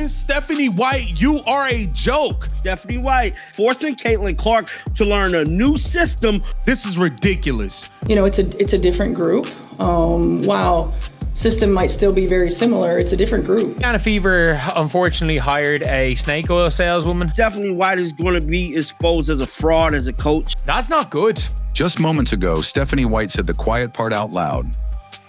Stephanie White, you are a joke. Stephanie White forcing Caitlin Clark to learn a new system. This is ridiculous. You know, it's a different group. While system might still be very similar, it's a different group. Indiana Fever unfortunately hired a snake oil saleswoman. Stephanie White is going to be exposed as a fraud as a coach. That's not good. Just moments ago, Stephanie White said the quiet part out loud,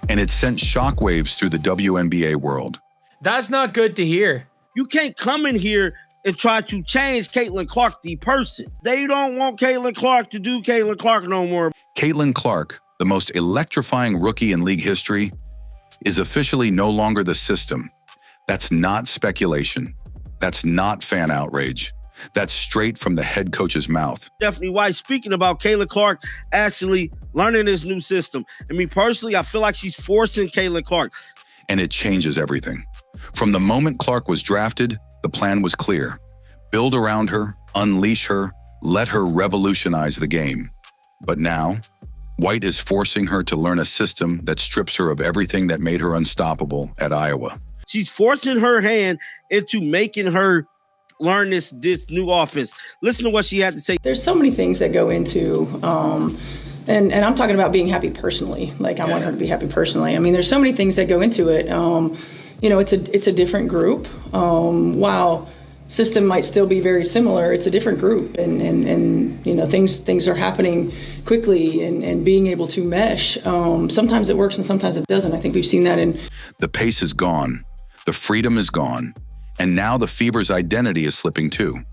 and it sent shockwaves through the WNBA world. That's not good to hear. You can't come in here and try to change Caitlin Clark, the person. They don't want Caitlin Clark to do Caitlin Clark no more. Caitlin Clark, the most electrifying rookie in league history, is officially no longer the system. That's not speculation. That's not fan outrage. That's straight from the head coach's mouth. Stephanie White speaking about Caitlin Clark actually learning this new system. And me personally, I feel like she's forcing Caitlin Clark. And it changes everything. From the moment Clark was drafted, the plan was clear. Build around her, unleash her, let her revolutionize the game. But now, White is forcing her to learn a system that strips her of everything that made her unstoppable at Iowa. She's forcing her hand into making her learn this new offense. Listen to what she had to say. There's so many things that go into, and I'm talking about being happy personally. Like, I want her to be happy personally. I mean, there's so many things that go into it. You know, it's a different group. While system might still be very similar, it's a different group, and you know, things are happening quickly, and being able to mesh. Sometimes it works and sometimes it doesn't. I think we've seen that in. The pace is gone, the freedom is gone, and now the Fever's identity is slipping too.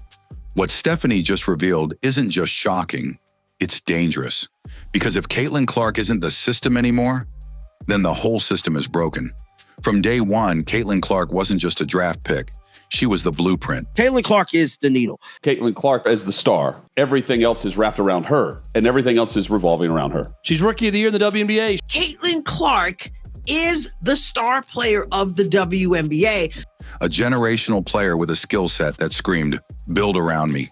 What Stephanie just revealed isn't just shocking, it's dangerous. Because if Caitlin Clark isn't the system anymore, then the whole system is broken. From day one, Caitlin Clark wasn't just a draft pick. She was the blueprint. Caitlin Clark is the needle. Caitlin Clark is the star. Everything else is wrapped around her, and everything else is revolving around her. She's Rookie of the Year in the WNBA. Caitlin Clark is the star player of the WNBA. A generational player with a skill set that screamed, "Build around me."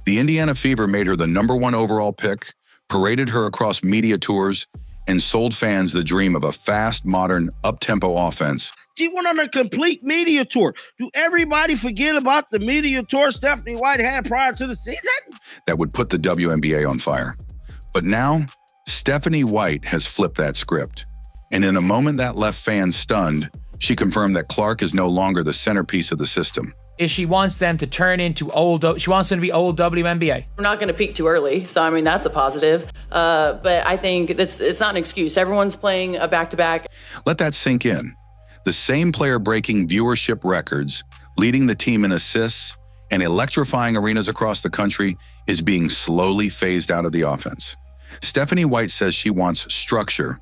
The Indiana Fever made her the #1 overall pick, paraded her across media tours, and sold fans the dream of a fast, modern, up-tempo offense. She went on a complete media tour. Do everybody forget about the media tour Stephanie White had prior to the season? That would put the WNBA on fire. But now, Stephanie White has flipped that script. And in a moment that left fans stunned, she confirmed that Clark is no longer the centerpiece of the system. Is she wants them to turn into she wants them to be old WNBA. We're not going to peak too early, so I mean, that's a positive. But I think it's not an excuse. Everyone's playing a back-to-back. Let that sink in. The same player breaking viewership records, leading the team in assists, and electrifying arenas across the country is being slowly phased out of the offense. Stephanie White says she wants structure,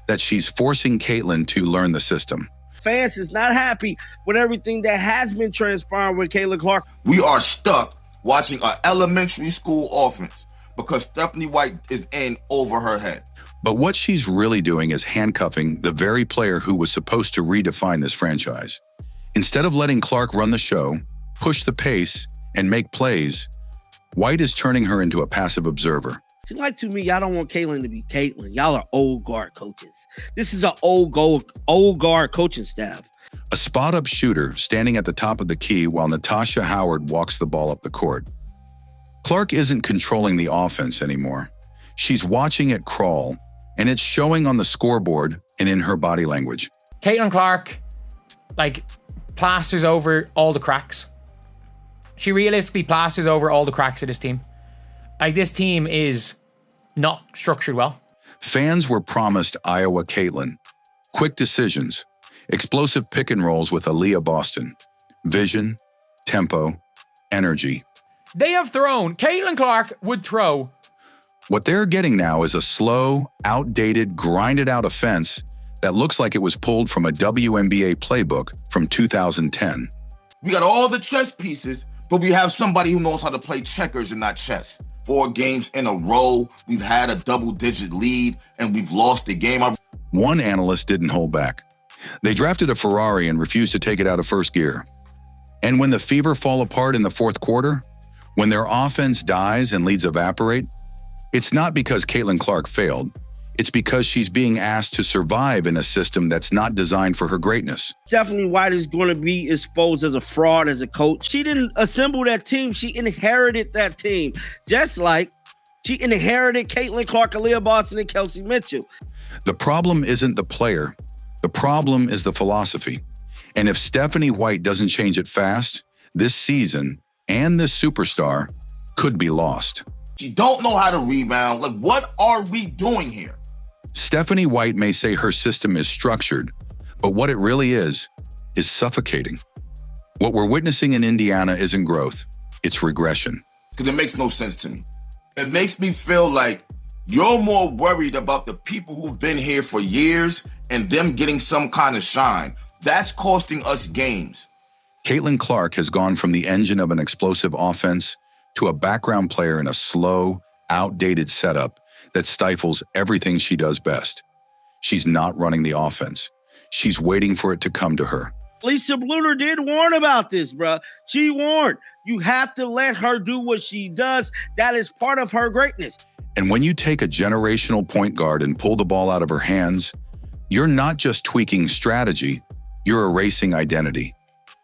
that she's forcing Caitlin to learn the system. Fans is not happy with everything that has been transpiring with Caitlin Clark. We are stuck watching an elementary school offense because Stephanie White is in over her head. But what she's really doing is handcuffing the very player who was supposed to redefine this franchise. Instead of letting Clark run the show, push the pace, and make plays, White is turning her into a passive observer. Seems like to me, y'all don't want Caitlin to be Caitlin. Y'all are old guard coaches. This is an old guard coaching staff. A spot-up shooter standing at the top of the key while Natasha Howard walks the ball up the court. Clark isn't controlling the offense anymore. She's watching it crawl, and it's showing on the scoreboard and in her body language. Caitlin Clark, plasters over all the cracks. She realistically plasters over all the cracks of this team. This team is not structured well. Fans were promised Iowa Caitlin. Quick decisions, explosive pick and rolls with Aaliyah Boston, vision, tempo, energy. They have thrown, Caitlin Clark would throw. What they're getting now is a slow, outdated, grinded out offense that looks like it was pulled from a WNBA playbook from 2010. We got all the chess pieces, but we have somebody who knows how to play checkers and not chess. 4 games in a row, we've had a double-digit lead, and we've lost the game. One analyst didn't hold back. They drafted a Ferrari and refused to take it out of first gear. And when the Fever fall apart in the fourth quarter, when their offense dies and leads evaporate, it's not because Caitlin Clark failed. It's because she's being asked to survive in a system that's not designed for her greatness. Stephanie White is going to be exposed as a fraud as a coach. She didn't assemble that team. She inherited that team. Just like she inherited Caitlin Clark, Aaliyah Boston, and Kelsey Mitchell. The problem isn't the player. The problem is the philosophy. And if Stephanie White doesn't change it fast, this season and this superstar could be lost. She don't know how to rebound. Like, what are we doing here? Stephanie White may say her system is structured, but what it really is suffocating. What we're witnessing in Indiana isn't growth, it's regression. Because it makes no sense to me. It makes me feel like you're more worried about the people who've been here for years and them getting some kind of shine. That's costing us games. Caitlin Clark has gone from the engine of an explosive offense to a background player in a slow, outdated setup that stifles everything she does best. She's not running the offense. She's waiting for it to come to her. Lisa Bluter did warn about this, bruh. She warned, you have to let her do what she does. That is part of her greatness. And when you take a generational point guard and pull the ball out of her hands, you're not just tweaking strategy, you're erasing identity.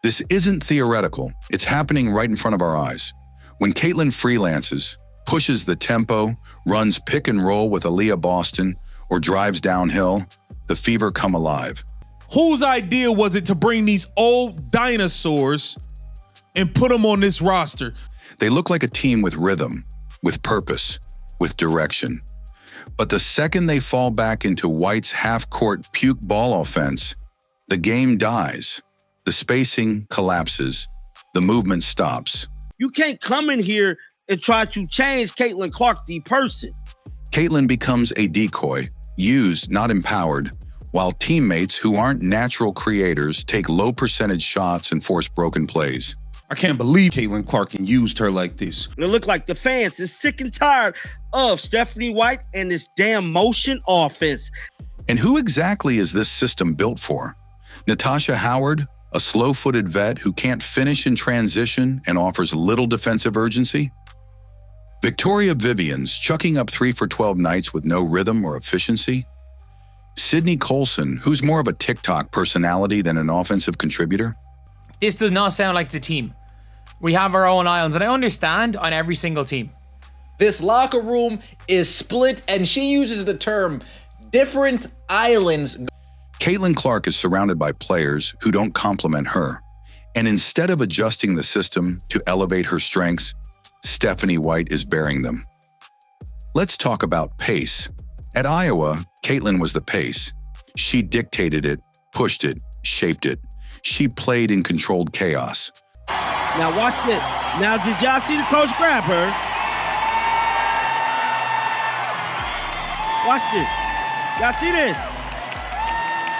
This isn't theoretical. It's happening right in front of our eyes. When Caitlin freelances, pushes the tempo, runs pick and roll with Aaliyah Boston, or drives downhill, the Fever come alive. Whose idea was it to bring these old dinosaurs and put them on this roster? They look like a team with rhythm, with purpose, with direction. But the second they fall back into White's half-court puke ball offense, the game dies. The spacing collapses. The movement stops. You can't come in here and try to change Caitlin Clark, the person. Caitlin becomes a decoy, used, not empowered, while teammates who aren't natural creators take low percentage shots and force broken plays. I can't believe Caitlin Clark used her like this. It looked like the fans is sick and tired of Stephanie White and this damn motion offense. And who exactly is this system built for? Natasha Howard, a slow-footed vet who can't finish in transition and offers little defensive urgency? Victoria Vivian's chucking up 3 for 12 nights with no rhythm or efficiency? Sydney Colson, who's more of a TikTok personality than an offensive contributor? This does not sound like the team. We have our own islands, and I understand on every single team. This locker room is split, and she uses the term different islands. Caitlin Clark is surrounded by players who don't complement her. And instead of adjusting the system to elevate her strengths, Stephanie White is bearing them. Let's talk about pace. At Iowa, Caitlin was the pace. She dictated it, pushed it, shaped it. She played in controlled chaos. Now watch this. Now did y'all see the coach grab her? Watch this. Y'all see this?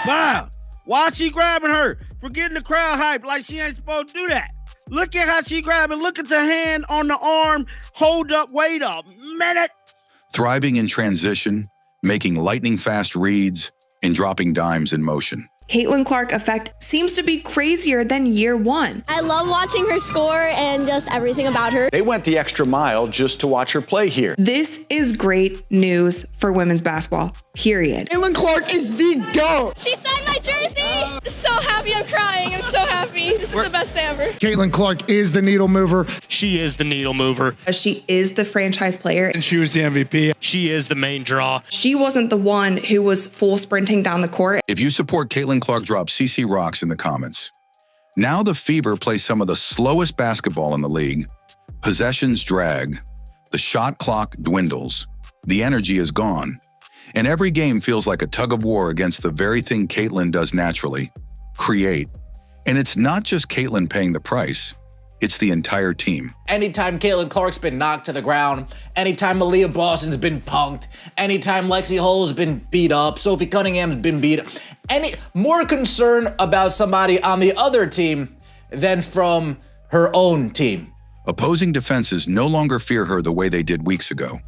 Wow. Why she grabbing her? For getting the crowd hype like she ain't supposed to do that. Look at how she grabbing. Look at the hand on the arm. Hold up. Wait a minute. Thriving in transition, making lightning-fast reads, and dropping dimes in motion. Caitlin Clark effect seems to be crazier than year one. I love watching her score and just everything about her. They went the extra mile just to watch her play here. This is great news for women's basketball, period. Caitlin Clark is the GOAT. She signed my jersey. So happy, I'm crying. I'm so happy. This is the best day ever. Caitlin Clark is the needle mover. She is the needle mover. She is the franchise player. And she was the MVP. She is the main draw. She wasn't the one who was full sprinting down the court. If you support Caitlin Clark, drop CC Rocks in the comments. Now the Fever play some of the slowest basketball in the league. Possessions drag. The shot clock dwindles. The energy is gone. And every game feels like a tug of war against the very thing Caitlin does naturally, create. And it's not just Caitlin paying the price. It's the entire team. Anytime Caitlin Clark's been knocked to the ground, anytime Aaliyah Boston's been punked, anytime Lexi Hull's been beat up, Sophie Cunningham's been beat up, any more concern about somebody on the other team than from her own team. Opposing defenses no longer fear her the way they did weeks ago.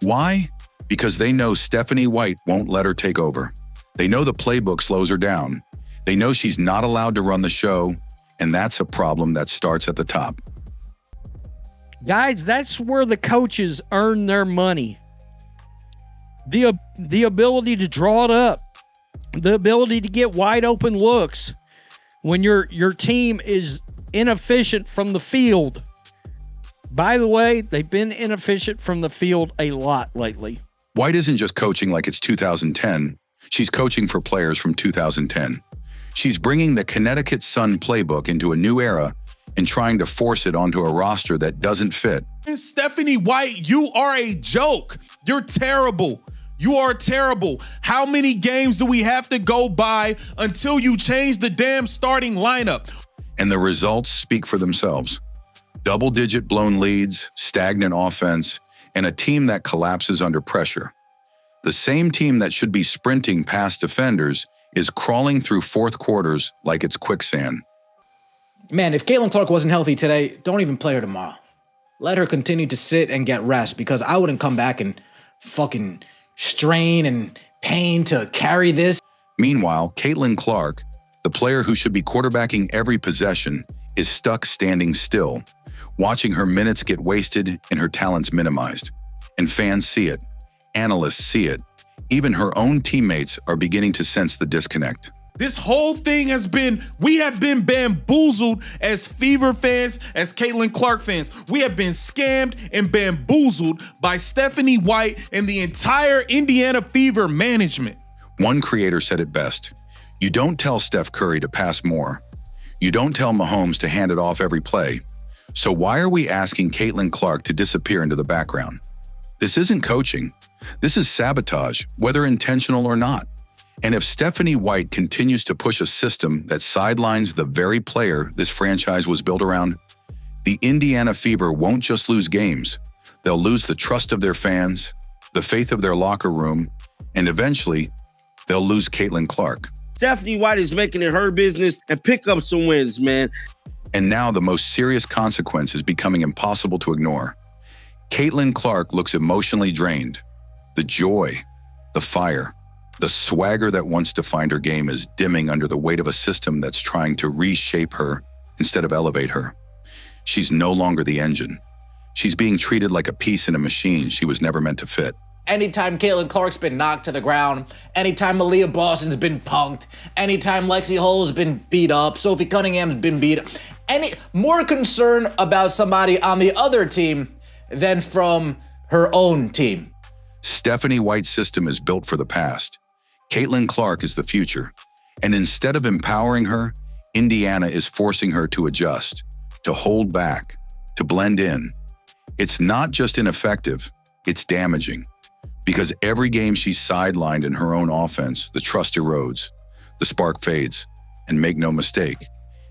Why? Because they know Stephanie White won't let her take over. They know the playbook slows her down. They know she's not allowed to run the show, and that's a problem that starts at the top. Guys, that's where the coaches earn their money. the ability to draw it up, the ability to get wide open looks when your team is inefficient from the field. By the way, they've been inefficient from the field a lot lately. White isn't just coaching like it's 2010. She's coaching for players from 2010. She's bringing the Connecticut Sun playbook into a new era and trying to force it onto a roster that doesn't fit. And Stephanie White, you are a joke. You're terrible. You are terrible. How many games do we have to go by until you change the damn starting lineup? And the results speak for themselves. Double-digit blown leads, stagnant offense, and a team that collapses under pressure. The same team that should be sprinting past defenders is crawling through fourth quarters like it's quicksand. Man, if Caitlin Clark wasn't healthy today, don't even play her tomorrow. Let her continue to sit and get rest, because I wouldn't come back and fucking strain and pain to carry this. Meanwhile, Caitlin Clark, the player who should be quarterbacking every possession, is stuck standing still, watching her minutes get wasted and her talents minimized. And fans see it. Analysts see it. Even her own teammates are beginning to sense the disconnect. This whole thing we have been bamboozled as Fever fans, as Caitlin Clark fans. We have been scammed and bamboozled by Stephanie White and the entire Indiana Fever management. One creator said it best. You don't tell Steph Curry to pass more. You don't tell Mahomes to hand it off every play. So why are we asking Caitlin Clark to disappear into the background? This isn't coaching. This is sabotage, whether intentional or not. And if Stephanie White continues to push a system that sidelines the very player this franchise was built around, the Indiana Fever won't just lose games. They'll lose the trust of their fans, the faith of their locker room, and eventually, they'll lose Caitlin Clark. Stephanie White is making it her business and pick up some wins, man. And now the most serious consequence is becoming impossible to ignore. Caitlin Clark looks emotionally drained. The joy, the fire, the swagger that once defined her game is dimming under the weight of a system that's trying to reshape her instead of elevate her. She's no longer the engine. She's being treated like a piece in a machine she was never meant to fit. Anytime Caitlin Clark's been knocked to the ground, anytime Malia Boston's been punked, anytime Lexi Hull's been beat up, Sophie Cunningham's been beat up, more concern about somebody on the other team than from her own team. Stephanie White's system is built for the past. Caitlin Clark is the future. And instead of empowering her, Indiana is forcing her to adjust, to hold back, to blend in. It's not just ineffective, it's damaging. Because every game she's sidelined in her own offense, the trust erodes, the spark fades. And make no mistake,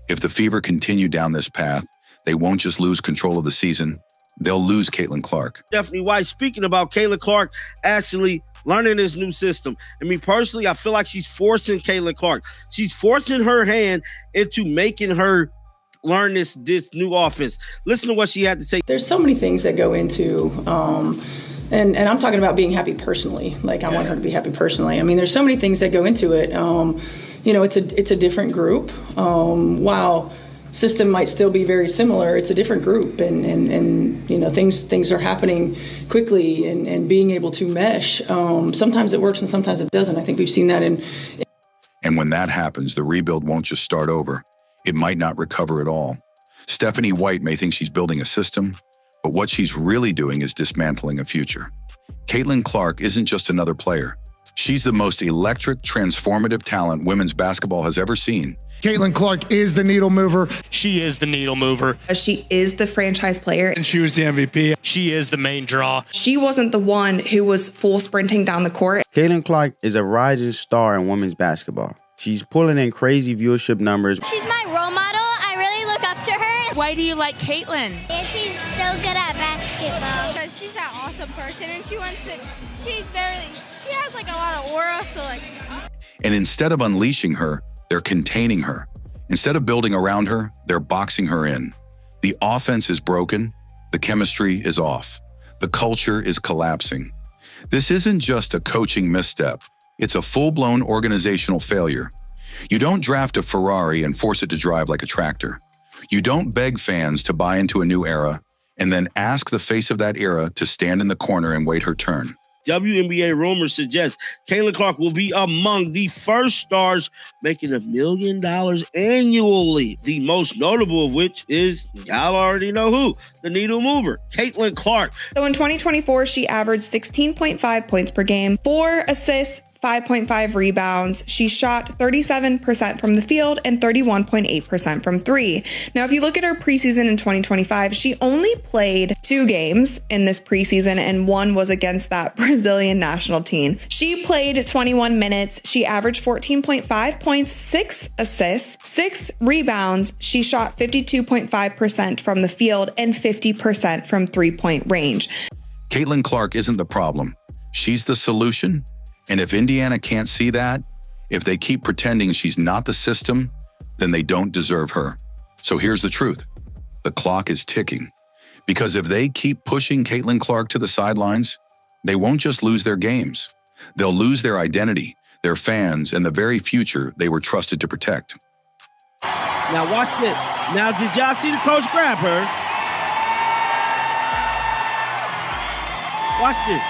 if the Fever continue down this path, they won't just lose control of the season, they'll lose Caitlin Clark. Stephanie White, speaking about Caitlin Clark actually learning this new system. I mean, personally, I feel like she's forcing Caitlin Clark. She's forcing her hand into making her learn this new offense. Listen to what she had to say. There's so many things that go into, and I'm talking about being happy personally. Like, I want her to be happy personally. I mean, there's so many things that go into it. You know, it's a different group. While system might still be very similar, it's a different group, and you know, things are happening quickly, and being able to mesh. Sometimes it works and sometimes it doesn't. I think we've seen that And when that happens, the rebuild won't just start over. It might not recover at all. Stephanie White may think she's building a system, but what she's really doing is dismantling a future. Caitlin Clark isn't just another player. She's the most electric, transformative talent women's basketball has ever seen. Caitlin Clark is the needle mover. She is the needle mover. She is the franchise player. And she was the MVP. She is the main draw. She wasn't the one who was full sprinting down the court. Caitlin Clark is a rising star in women's basketball. She's pulling in crazy viewership numbers. She's my role model. I really look up to her. Why do you like Caitlin? She's so good at basketball. Because she's that awesome person, and she has like a lot of aura, so like. And instead of unleashing her, they're containing her. Instead of building around her, they're boxing her in. The offense is broken. The chemistry is off. The culture is collapsing. This isn't just a coaching misstep. It's a full-blown organizational failure. You don't draft a Ferrari and force it to drive like a tractor. You don't beg fans to buy into a new era and then ask the face of that era to stand in the corner and wait her turn. WNBA rumors suggest Caitlin Clark will be among the first stars making $1 million annually. The most notable of which is, y'all already know who, the needle mover, Caitlin Clark. So in 2024, she averaged 16.5 points per game, 4 assists, 5.5 rebounds. She shot 37% from the field and 31.8% from three. Now, if you look at her preseason in 2025, she only played 2 games in this preseason, and one was against that Brazilian national team. She played 21 minutes. She averaged 14.5 points, 6 assists, 6 rebounds. She shot 52.5% from the field and 50% from three-point range. Caitlin Clark isn't the problem. She's the solution. And if Indiana can't see that, if they keep pretending she's not the system, then they don't deserve her. So here's the truth. The clock is ticking. Because if they keep pushing Caitlin Clark to the sidelines, they won't just lose their games. They'll lose their identity, their fans, and the very future they were trusted to protect. Now watch this. Now, did y'all see the coach grab her? Watch this.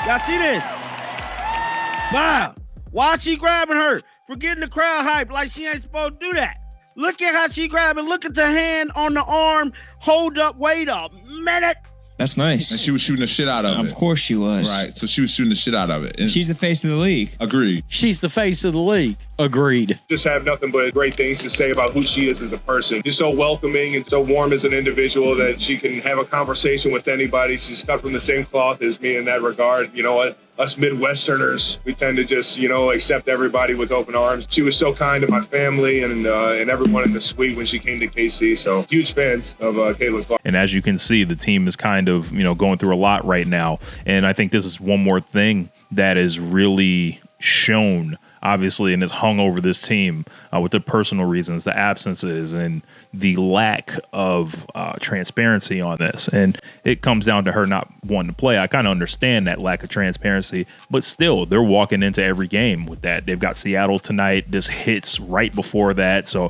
Y'all see this? Wow. Why she grabbing her? For getting the crowd hype like she ain't supposed to do that. Look at how she grabbing. Look at the hand on the arm. Hold up, wait a minute. That's nice. And she was shooting the shit out of it. Of course she was. Right, so she was shooting the shit out of it. And she's the face of the league. Agreed. She's the face of the league. Agreed. Just have nothing but great things to say about who she is as a person. She's so welcoming and so warm as an individual that she can have a conversation with anybody. She's cut from the same cloth as me in that regard. You know what? Us Midwesterners, we tend to just, accept everybody with open arms. She was so kind to my family and everyone in the suite when she came to KC. So huge fans of Caitlin Clark. And as you can see, the team is kind of, going through a lot right now. And I think this is one more thing that is really shown, obviously, and is hung over this team with the personal reasons, the absences, and the lack of transparency on this. And it comes down to her not wanting to play. I kind of understand that lack of transparency, but still, they're walking into every game with that. They've got Seattle tonight. This hits right before that. So